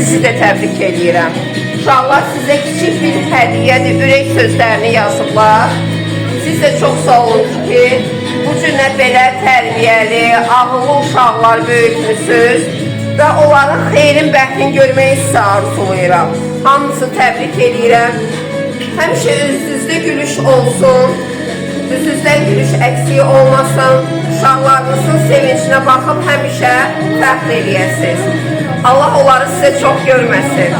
sizi də təbrik edirəm. Uşaqlar sizə kiçik bir hədiyyədir, ürək sözlərini yazıblar. Siz də çox sağ olun ki, bu cünə belə tərbiyəli, ağıllı uşaqlar böyütmüsünüz və onların xeyrin bəxtin görməyi sizə arzulayıram. Hamınızı təbrik edirəm. Həmişə üzünüzdə gülüş olsun, üzünüzdən gülüş əksiyi olmasın. Uşaqlarınızın sevinçinə baxıb həmişə fəxr eləyəsiniz. Allah onları sizə çox görməsin.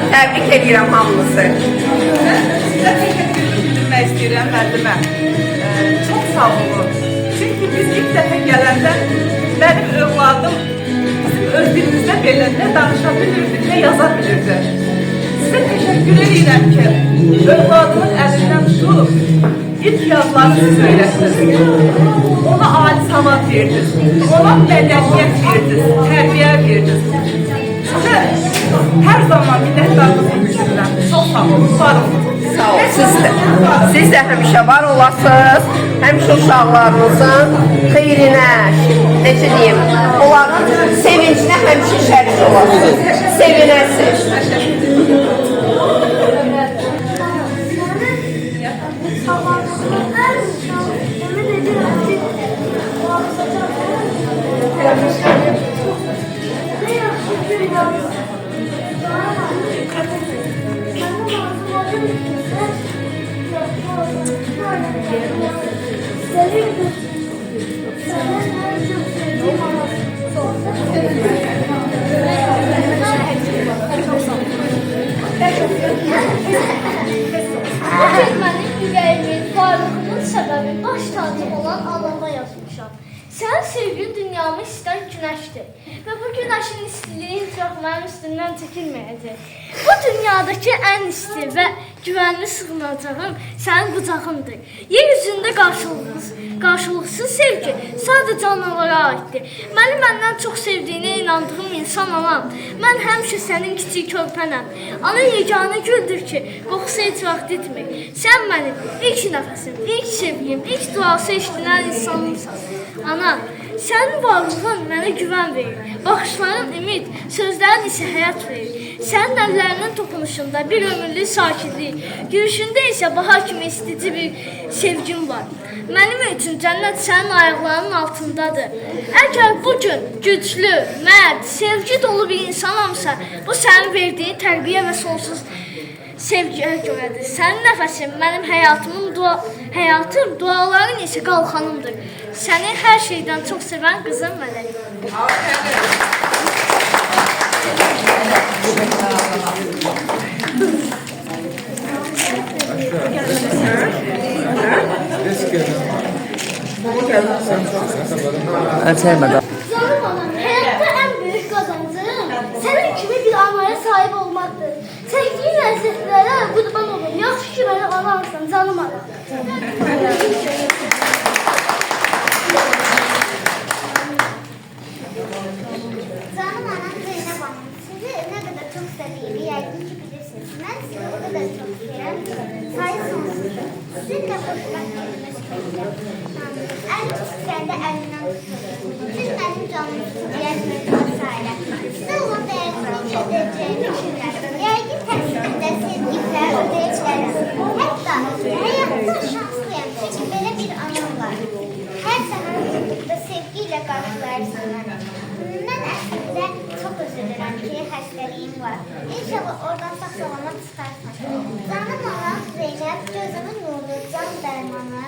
Təbrik edirəm hamınızı. Sizə təşəkkür edilmək istəyirəm müəllimə. Çox sağ olun. Çünki biz ilk dəfə gələndə mənim övladım bizim öz dilimizdə belə nə danışa bilirdi, nə yaza bilirdi. Sizə təşəkkür edirəm ki, övladımın əlindən tutub ilk yazılarını siz öyrətdiniz. Ona adi savad verdiniz. Ona mədəniyyət verdiniz, tərbiyə verdiniz. Sizə hər zaman minnətdarlığımı bildirirəm. Çox sağ olun, var olun. Sağ olun. Siz də həmişə var olasınız. Həmişə uşaqlarınızın xeyrinə, necə deyim, onların sevincinə həmişə şərik olasınız. Sevinəsiniz. Varlığımın səbəbi baş tacım olan Allah'a yazmışam. Sən sevgin dünyamı istən günəşdir və bu günəşin istiliyi heç vaxt mənim üstümdən çəkilməyəcək. Bu dünyadakı ən isti və güvənli sığınacağım sənin qucağındır. Yer üzündə qarşılıqsız sevgi sadəcə analara aiddir. Məni məndən çox sevdiyinə inandığım insan anam. Mən həmişə sənin kiçik körpənəm. Ana yeganə güldür ki, qoxusu heç vaxt etmir. Sən mənim ilk nəfəsim, ilk sevgim, ilk duası eşidilən insanımsan. Ana, sənin varlığın mənə güvən verir. Baxışların ümid, sözlərin isə həyat verir. Sənin əllərinin toxunuşunda bir ömürlük sakitlik, gülüşündə isə bahar kimi istici bir sevgim var. Mənim üçün cənnət sənin ayaqlarının altındadır. Əgər bugün güclü, mərd, sevgi dolu bir insanamsa, bu sənin verdiyin tərbiyə və sonsuz sevgiyə görədir. Sənin nəfəsin mənim həyatım, duaların isə qalxanımdır. Səni hər şeydən çox sevən qızım Mələk. Canım anam, hayatta en büyük kazancım senin kimi bir anaya sahip olmaktır. Sevdiğin lezzetlere kurban olun. Yaxşı ki beni anamsın canım anam. Canım anam Zeynep Hanım, sizi ne kadar çok sevdiğimi yəqin ki bilirsiniz. Ben sizi o kadar çok seviyorum. Sayı sonsuzdur. Sizinle hoşbəxt olmak istəyirəm. En çok istəyəndə əlimdən tutuyorum. Siz benim canımı tutuyasınız vesaire. Size olan dəyərli edəcəyimi düşünürəm. Yəqin təqsimdə sevgimlə ödəyəcəklərəm. Hətta həyatda şanslıyam. Çünki belə bir anam var. Hər zaman da sevgiyle qarşılarsınız. Mən əslində çox üzülürəm ki, xəstəliyim var. İnşallah oradan sağ-salamat çıxarsın. Canım anam Zeynep, gözümün nuru, can dərmanı.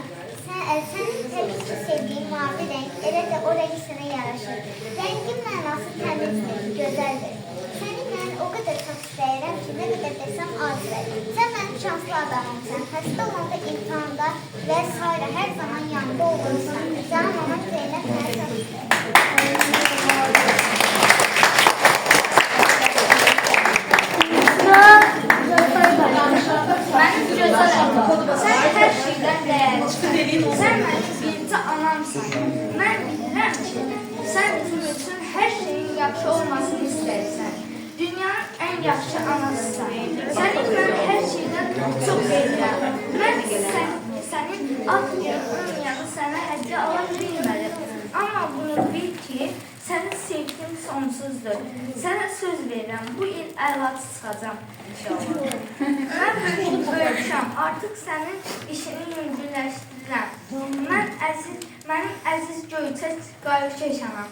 Sənin təbii ki sevdiyin mavi renk, elə də o renk sənə yaraşır. Rəngin mənası təmizdir, gözəldir. Səni mən o qədər çox istəyirəm ki, nə qədər desəm azdır. Sən mənim şanslı adamımsan, xəstə olanda imtihanda və s. hər zaman yanında olursan. Canım anam Zeynep mənə çox istəyirəm. Sen her şeyden değerlisin. Sen benim birinci anamsan. Ben bilirəm ki, sen bizim üçün hər şeyin yaxşı olmasını istərsən. Dünyanın en yaxşı anasısan. Səni mən hər şeydən çox verirəm. Mən sənin ad yanı sənə hədiyyə ala bilmərəm. Amma bunu bil ki, sənin sevgin sonsuzdur. Sənə söz verirəm, bu il əlaç çıxacam. Mən böyükəm, artıq sənin işini mümkünləşdirirəm. Mənim əziz Göyçək Qayıkeşanam.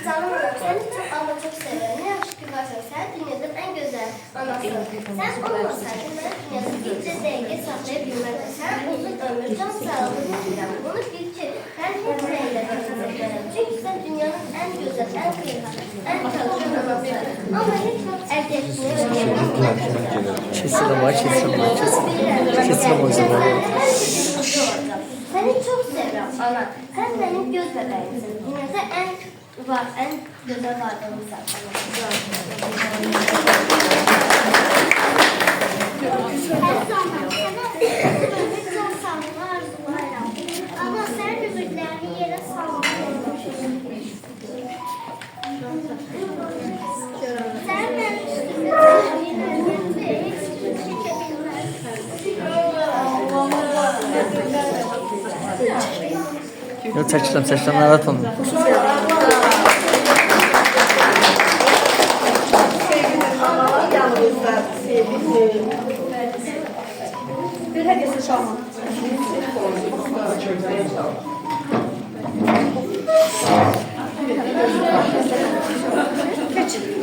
Canım anam, seni çok ama çok severim. Ne yaxşı ki varsan, sen dünyanın en güzel anasın. Sen olmasaydın ben dünyada bir dəqiqə saxlayabilmezdim. Sen uzun ömür, can sağlığı diləyirəm. Bunu bil ki, her hepsine ile kazanacağım. Çünkü sen dünyanın en güzel, en kıymetli, en çalışan anasın. Ama hiç elde etmiyorum. Kesilme o zaman. Seni çok seviyorum ana. Sen benim göz bebeğimsin. Dünyada en güzel varlığımsın. Her zaman sana ömür can sağlığı arzularım. Ama sen ümitlerini yere sağlıyorum. Sen benim üstümde hiç Yok çəkirəm, narahat olma. Analar yanımızda, sevgili. Bir hediyesi çalma.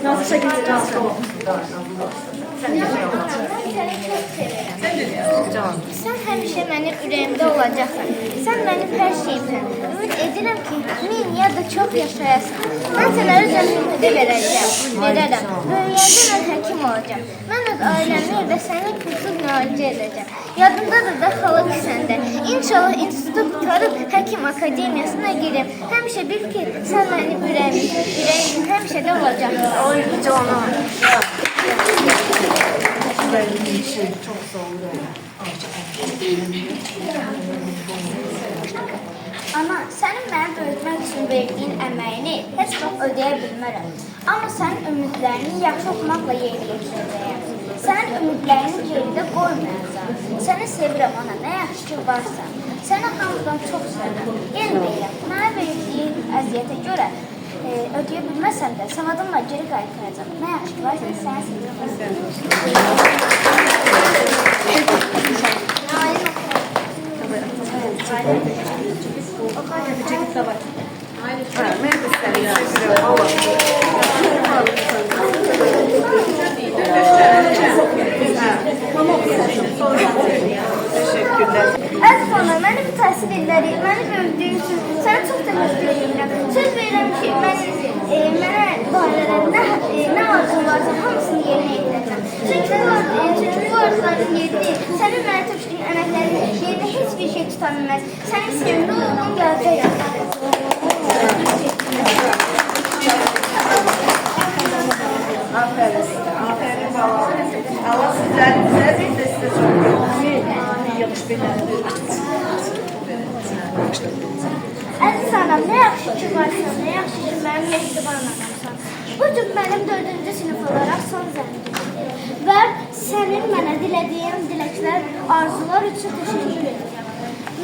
Nasıl şekilde nasıl? Sen həmişə mənim ürəyimdə olacaqsan. Sən mənim hər şeyimsən. Ümid edirəm ki, min ya da çox yaşayasan. Mən sənə öz ömrümü verərəm. Böyüyəndə mən həkim olacağam. Mən öz ailəmi və səni pulsuz müalicə edəcəm. Yadındadır da xalq səndə. İnşallah institutu qutarıb həkim akademiyasına girəm. Həmişə bil ki, sən mənim ürəyim həmişə də olacaqsan. Oy canım. Çok soğudu. Ana, sənin məni böyütmək üçün verdiyin əməyini heç vaxt ödəyə bilmərəm. Amma sənin ümidlərini yaxşı oxumaqla yerinə yetirəcəyəm. Sənin ümidlərini geridə qoymayacağam. Səni sevirəm ana, nə yaxşı ki varsan. Səni hamıdan çox sevirəm. Yenə deyirəm, mənə verdiyin əziyyətə görə ödəyə bilməsəm də savadımla geri qayıtacağam. Nə yaxşı ki varsan, səni sevirəm. Əziz ana, məni bu təhsil illəri, məni böyüdüyün üçün sənə çox təşəkkür edirəm. Söz verirəm ki, mənə barələrində nə arzun varsa hamısını yerinə yetirəcəm. Çünki bu arzuların yerinə, sənin mənə tökdüyün əməklərin yerinə heç bir şey tuta bilməz. Sənin sevimli oğlum gələcək yaşadır. Aferin size, aferin baba. Allah sizleri güzel bir de size çok yılış bedenleri. Əziz anam, nə yaxşı ki varsan, nə yaxşı ki mənim mehriban anamsan. Bu gün mənim 4-cü sinif olaraq son zəngimdir. Və sənin mənə dilədiyin diləklər, arzular üçün təşəkkür edirəm.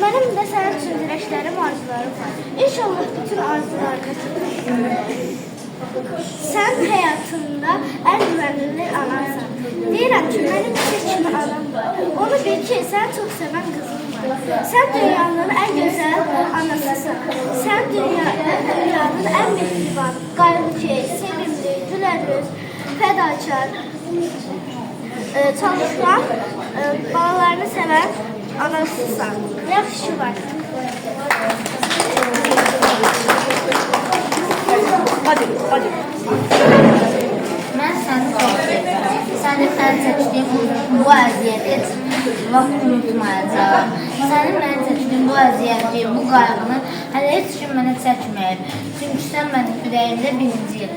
Mənim də sənin üçün diləklərim, arzularım var. İnşallah bütün arzularını çəkir. Sən həyatında ən güvənli anansan. Deyirəm ki, mənim bir kimi anam var. Onu bil ki, sən çox sevən qızım var. Sən dünyanın ən gözəl anasısın. Sən dünyanın ən mehriban, qayğıkeş, sevimli, gülərüz, fədakar, çalışan, balalarını sevən anasısan. Yaxşı var. Hadi, hadi. Mən səni çox sevirəm. Sənin mən çəkdiyim bu əziyyəti vaxt unutmayacağam. Sənin mən çəkdiyim bu əziyyəti, bu qayğını hələ heç kim mənə çəkməyib. Çünki sən mənim ürəyimdə birinci yer.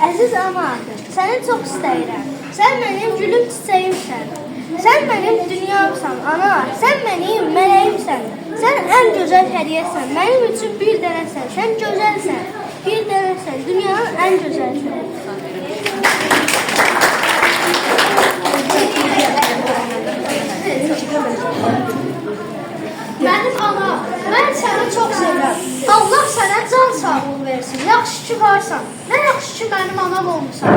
Əziz ana, səni çox istəyirəm. Sən mənim gülüm çiçəyimsən. Sən mənim dünyamsan, ana. Sən mənim mələyimsən. Sən ən gözəl hədiyyəsən. Mənim üçün bir dənəsən. Sən gözəlsən. Bir dənəsən. Dünyanın ən gözəlsən. Mənim ana, mən səni çox sevirəm. Allah sənə can sağlığı versin. Yaxşı ki varsan. Nə yaxşı ki mənim anam olmusan.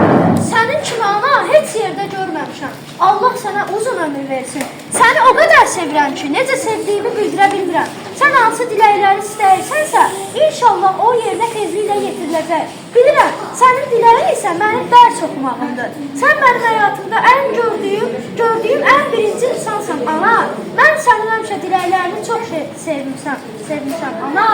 Sənin kimi ana heç yerdə görməmişəm. Allah sənə uzun ömür versin. Səni o qədər sevirəm ki, necə sevdiyimi bildirə bilmirəm. Sən hansı diləkləri istəyirsənsə, inşallah o yerinə tezliklə yetiriləcək. Bilirəm, sənin diləyin isə mənim dərs oxumağımdır. Sən mənim həyatımda ən gördüyüm ən birinci insansan, ana. Mən sənin həmişə diləklərini çox sevmişəm, ana.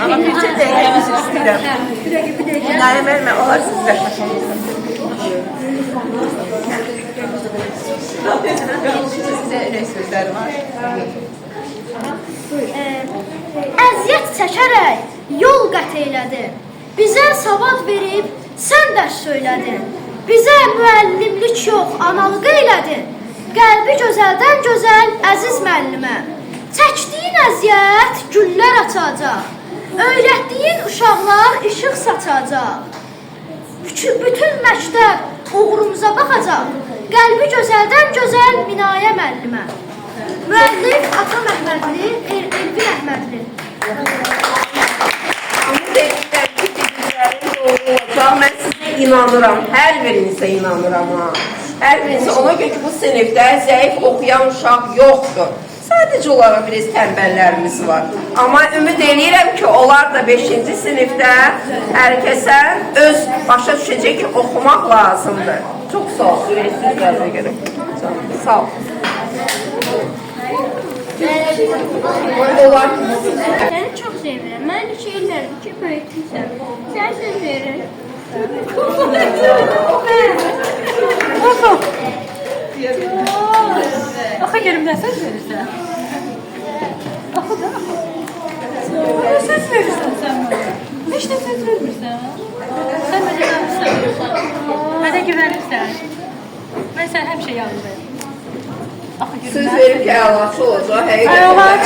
Ama bir şey de istedim. Nayem verme, olar sizde. Size öyle sözler var. Əziyyət çəkərək yol qət elədin. Bizə savad verib sən dərs söylədin. Bizə müəllimlik yox, analıq elədin. Qəlbi gözəldən gözəl əziz müəllimə. Çəkdiyin əziyyət güllər açacaq. Öyrətdiyin uşaqlar işıq saçacaq. Bütün məktəb uğurumuza baxacaq. Qəlbi gözəldən gözəl Minayə müəllimə. Müəllim Atam Əhmədli, Elvin Əhmədli. Mən sizə inanıram, hər birinizə inanıram ha. Hər birinizə ona görə ki, bu sinifdə zəif oxuyan uşaq yoxdur. Sadəcə olaraq biraz tənbəllərimiz var. Amma ümid edirəm ki, onlar da 5-ci sinifdə hər kəsə öz başa düşəcək ki, oxumaq lazımdır. Çox sağ ol, ürəksiniz gəlmə gələm. Sağ ol. Səni çox sevirəm. Mən 2 illərdir ki, böyütmüşəm. Sən söz verir. Oxa görüm nə söz verirsən? Oxa da. Nə söz verirsən sən? Heç də söz vermirsən. Sən mənə yanırsan. Mənə güvənirsən. Mən sən həmişə yanındayım. Söz verib ki, əlaçı olacaq, həqiqətən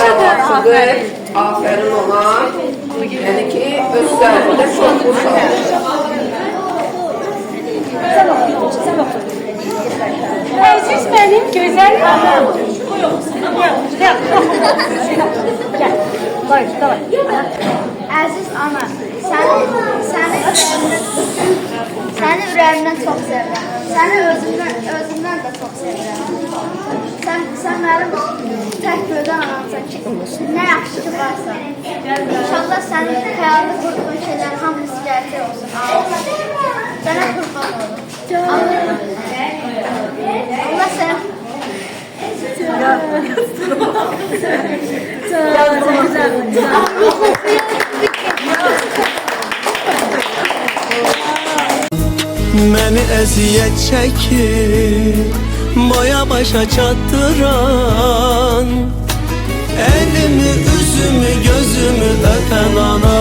əlaçıdır. Afərin ona. Yəni ki, öz səhvində çox qurşaq. Əziz mənim gözəl anam. Əziz ana, səni ürəyimdən çox sevirəm. Səni özümdən də çox sevirəm. Sən mənim tək gözəl anamsan ki, nə yaxşı ki varsan. İnşallah sənin xəyalda qurduğun şeylərin hamısı gerçək olsun. Sənə qurban olun. Allah sənə... Məni əziyyət çəkir, boya başa çatdıran, əlimi, üzümü, gözümü öpən ana.